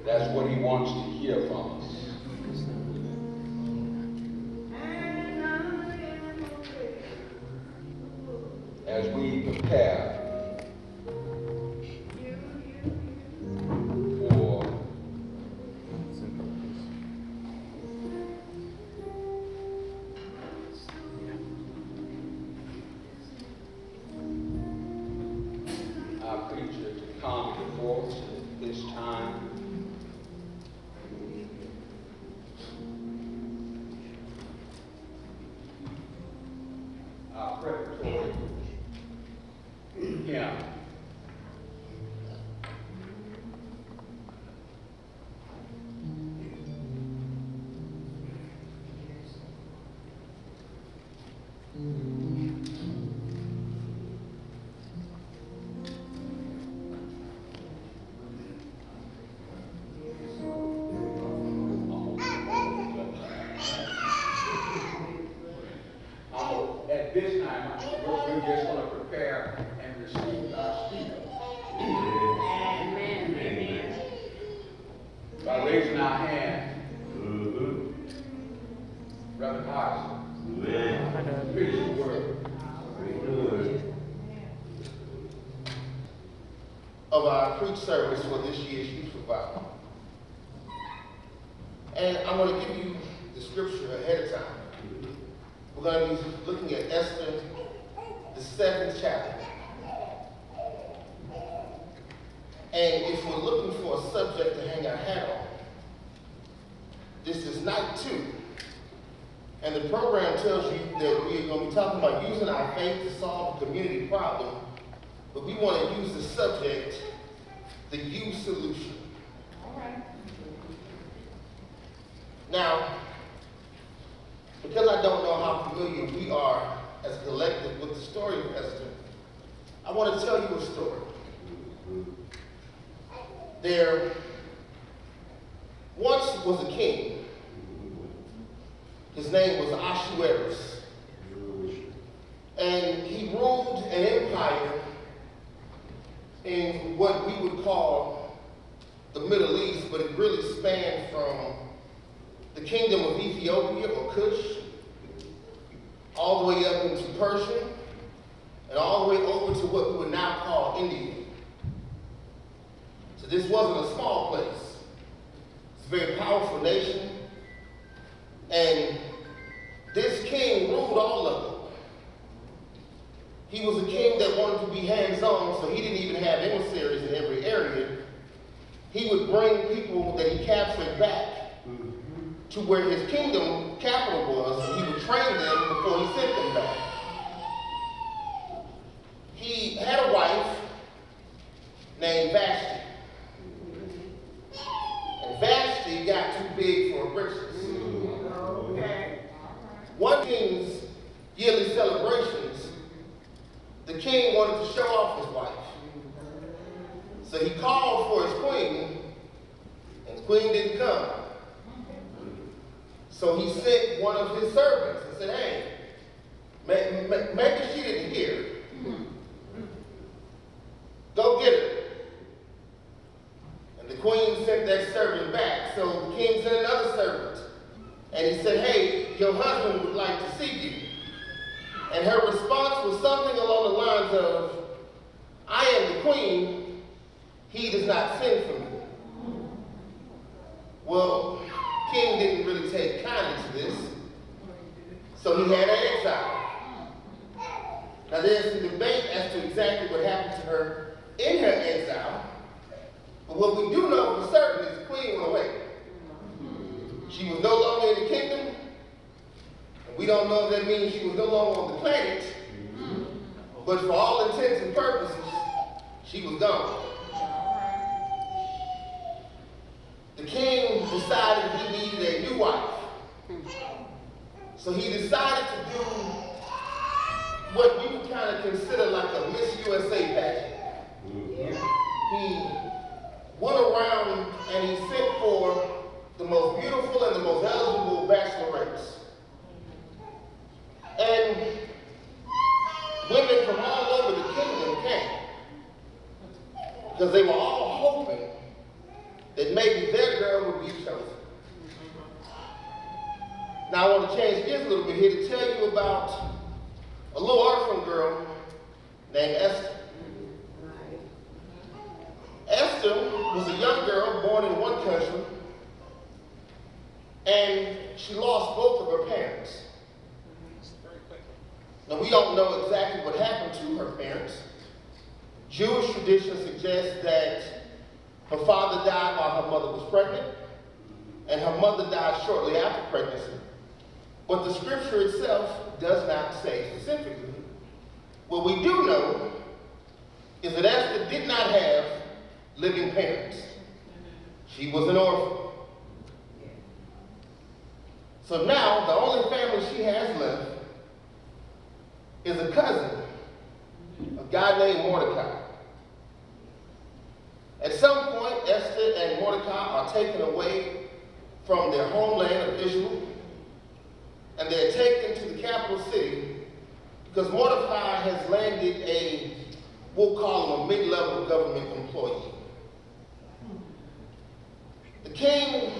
That's what he wants to hear from us. As we prepare for our preacher to come before us at this time, our preparatory hymn. At this time, we're just going to prepare and receive our speaker. Amen. Amen. By raising our hand, Brother Carson, preach the word. Of our preach service for this year's Youth Revival. And I'm going to give you the scripture ahead of time. We're going to be looking at Esther, the 7th chapter. And if we're looking for a subject to hang our hat on, this is night 2. And the program tells you that we're going to be talking about using our faith to solve a community problem, but we want to use the subject, the you solution. All right. Now, because I don't know how familiar we are as a collective with the story of Esther, I want to tell you a story. There once was a king. His name was Ahasuerus. And he ruled an empire in what we would call the Middle East, but it really spanned from the kingdom of Ethiopia or Kush, all the way up into Persia, and all the way over to what we would now call India. So this wasn't a small place. It's a very powerful nation. And this king ruled all of them. He was a king that wanted to be hands-on, so he didn't even have emissaries in every area. He would bring people that he captured back to where his kingdom capital was, and he would train them before he sent them back. He had a wife named Vashti. And Vashti got too big for her britches. Okay. One king's yearly celebrations, the king wanted to show off his wife. So he called for his queen, and the queen didn't come. So he sent one of his servants and said, hey, maybe she didn't hear. Go get her. And the queen sent that servant back. So the king sent another servant. And he said, hey, your husband would like to see you. And her response was something along the lines of, I am the queen, he does not send for me. Well, king didn't really take kindly to this, so he had her exiled. Now there's some debate as to exactly what happened to her in her exile, but what we do know for certain is the queen went away. She was no longer in the kingdom, and we don't know if that means she was no longer on the planet, but for all intents and purposes, she was gone. The king decided he needed a new wife. So he decided to do what you would kind of consider like a Miss USA pageant. He went around and he sent for the most beautiful and the most eligible bachelorettes. And women from all over the kingdom came because they were all hoping that maybe their girl would be chosen. Now I want to change gears a little bit here to tell you about a little orphan girl named Esther. Esther was a young girl born in one country, and she lost both of her parents. Now we don't know exactly what happened to her parents. Jewish tradition suggests that her father died while her mother was pregnant, and her mother died shortly after pregnancy. But the scripture itself does not say specifically. What we do know is that Esther did not have living parents. She was an orphan. So now the only family she has left is a cousin, a guy named Mordecai. At some point, Esther and Mordecai are taken away from their homeland of Israel, and they're taken to the capital city because Mordecai has landed a, we'll call him a mid-level government employee. The king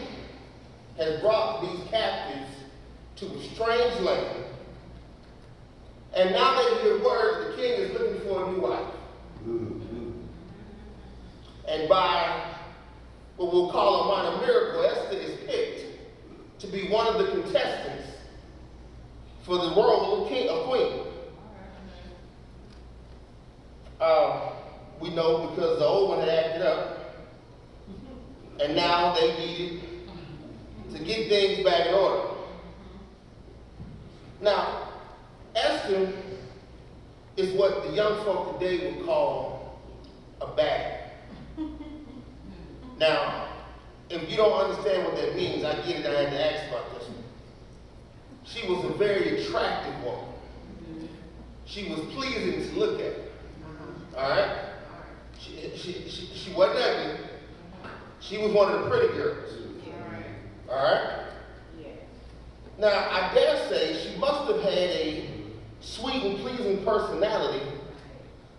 has brought these captives to a strange land, and now they hear word that the king is looking for a new wife. And by what we'll call a minor miracle, Esther is picked to be one of the contestants for the role of queen. We know because the old one had acted up, and now they needed to get things back in order. Now, Esther is what the young folk today would call a baddie. Now, if you don't understand what that means, I get it, I had to ask about this one. She was a very attractive woman. She was pleasing to look at. All right? She wasn't ugly. She was one of the pretty girls. All right? Now, I dare say she must have had a sweet and pleasing personality,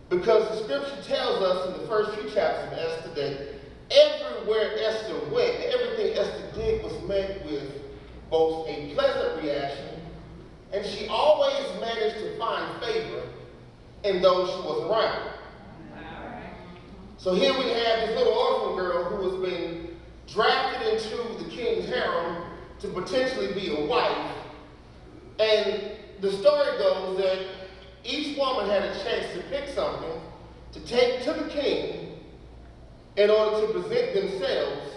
because the scripture tells us in the first few chapters of Esther that everywhere Esther went, everything Esther did was met with both a pleasant reaction, and she always managed to find favor in those she was around. So here we have this little orphan girl who has been drafted into the king's harem to potentially be a wife. And the story goes that each woman had a chance to pick something to take to the king in order to present themselves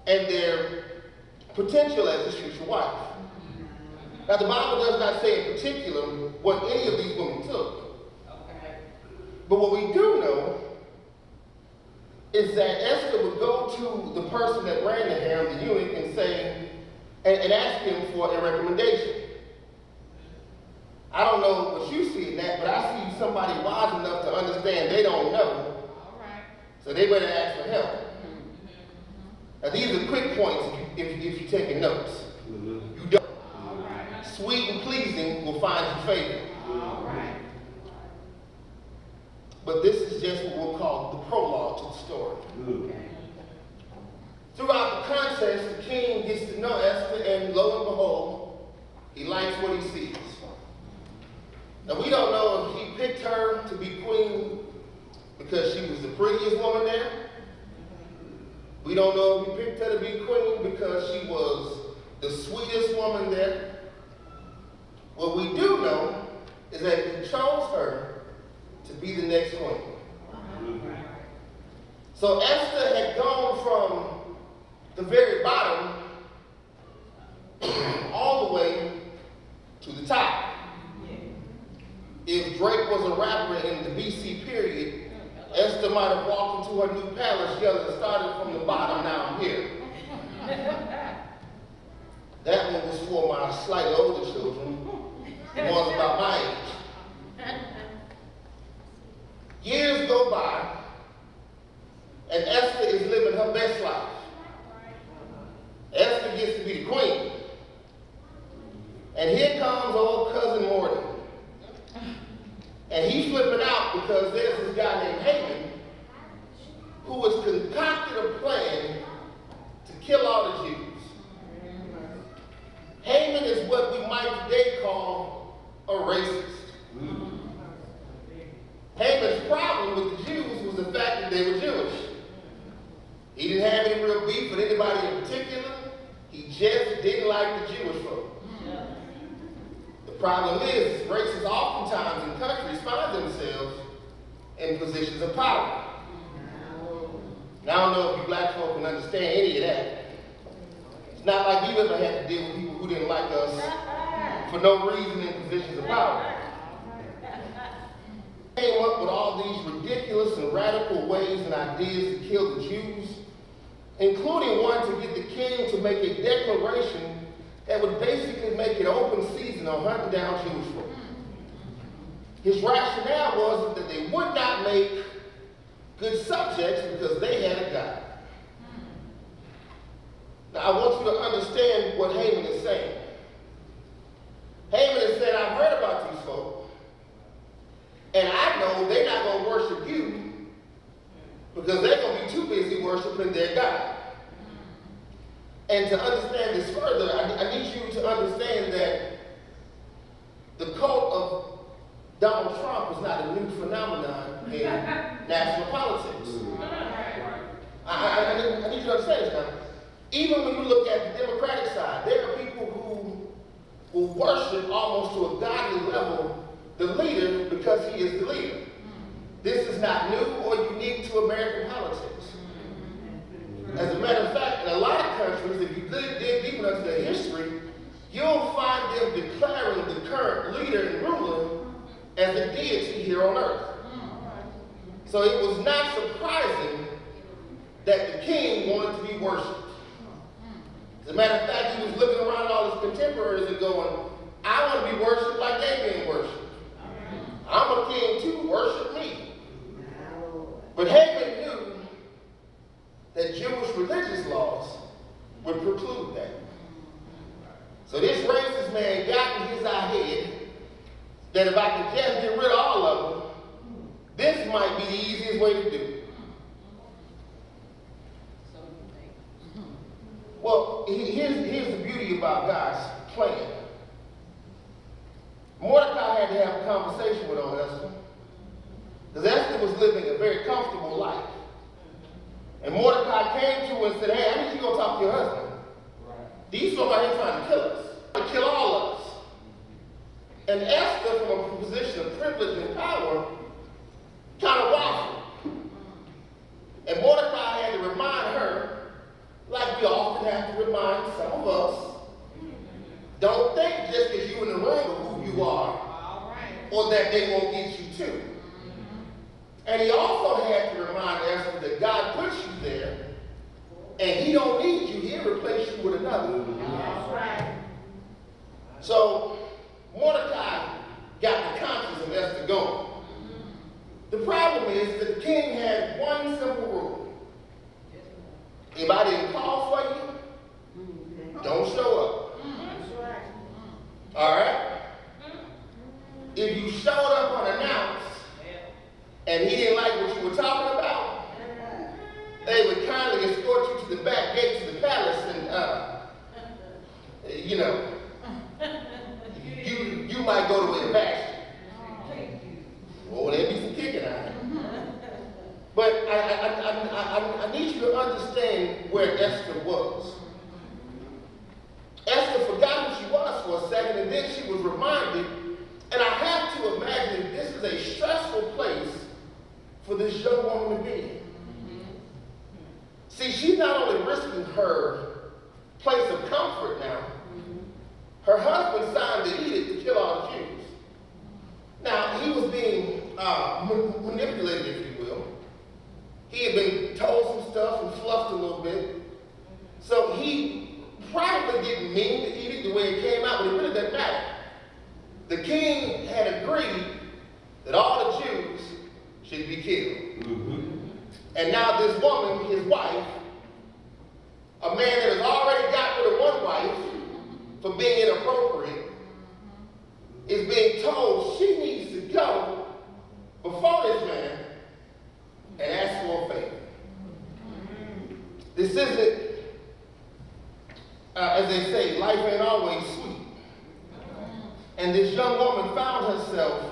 and their potential as his future wife. Now the Bible does not say in particular what any of these women took. But what we do know is that Esther would go to the person that ran the harem, the eunuch, and say, and ask him for a recommendation. I don't know what you see in that, but I see somebody wise enough to understand they don't know. So they better ask for help. Now these are quick points if you're taking notes. You don't. Sweet and pleasing will find you favor. But this is just what we'll call the prologue to the story. Throughout the contest, the king gets to know Esther, and lo and behold, he likes what he sees. Now we don't know if he picked her to be queen because she was the prettiest woman there. We don't know if he picked her to be queen because she was the sweetest woman there. What we do know is that he chose her to be the next queen. So Esther had gone from the very bottom all the way to the top. If Drake was a rapper in the BC period, Esther might have walked into her new palace yelling, started from the bottom, now I'm here. That one was for my slightly older children, the ones about my age. Years go by, and Esther is living her best life. Esther gets to be the queen. And here comes old cousin Morty. And he's flipping out because there's this guy named Haman who has concocted a plan kill all the Jews. Haman is what we might today call a racist. Haman's problem with the Jews was the fact that they were Jewish. He didn't have any real beef with anybody in particular. He just didn't like the Jewish folk. The problem is, racists oftentimes in countries find themselves in positions of power. Now, I don't know if you black folk can understand any of that. It's not like we ever had to deal with people who didn't like us for no reason in positions of power. Came up with all these ridiculous and radical ways and ideas to kill the Jews, including one to get the king to make a declaration that would basically make it open season on hunting down Jewish folk. His rationale was that they would not make good subjects because they had a God. Now, I want you to understand what Haman is saying. Haman has said, I've heard about these folk, and I know they're not going to worship you because they're going to be too busy worshiping their God. And to understand this further, I need you to understand that the cult of Donald Trump is not a new phenomenon in national politics. I need you to understand this now. Even when you look at the Democratic side, there are people who will worship almost to a godly level the leader because he is the leader. This is not new or unique to American politics. As a matter of fact, in a lot of countries, if you dig deep into their history, you'll find them declaring the current leader and ruler as a deity here on earth. So it was not surprising that the king wanted to be worshipped. As a matter of fact, he was looking around all his contemporaries and going, I want to be worshipped like they're being worshipped. I'm a king too, worship me. But Haman knew that Jewish religious laws would preclude that. So this racist man got in his head that if I could just get rid of all of them, this might be the easiest way to do it. Well, here's the beauty about God's plan. Mordecai had to have a conversation with old Esther, because Esther was living a very comfortable life. And Mordecai came to her and said, hey, I need you to go talk to your husband. These folks are here trying to kill us, to kill all of us. And Esther, from a position of privilege and power, kind of waffled. And Mordecai had to remind her, like we often have to remind some of us, don't think just because you're in the room of who you are, or that they won't get you too. And he also had to remind Esther that God puts you there, and he don't need you, he'll replace you with another. So Mordecai got the conscience of Esther going. The problem is that the king had one simple rule. If I didn't call for you, don't show up. All right? If you showed up unannounced and he didn't like what you were talking about, they would kindly escort you to the back gates of the palace and, you might go to a bastion. Oh, there'd be some kicking out of it. But I need you to understand where Esther was. Esther forgot who she was for a second, and then she was reminded, and I have to imagine this is a stressful place for this young woman to be in. See, she's not only risking her place of comfort now, her husband signed the edict to kill all the Jews. Now, he was being manipulated, if you will. He had been told some stuff and fluffed a little bit. So he probably didn't mean to eat it the way it came out, but it really doesn't matter. The king had agreed that all the Jews should be killed. And now this woman, his wife, a man that has already got rid of one wife for being inappropriate, is being told she needs to go before this man and ask for a favor. This isn't as they say, life ain't always sweet. And this young woman found herself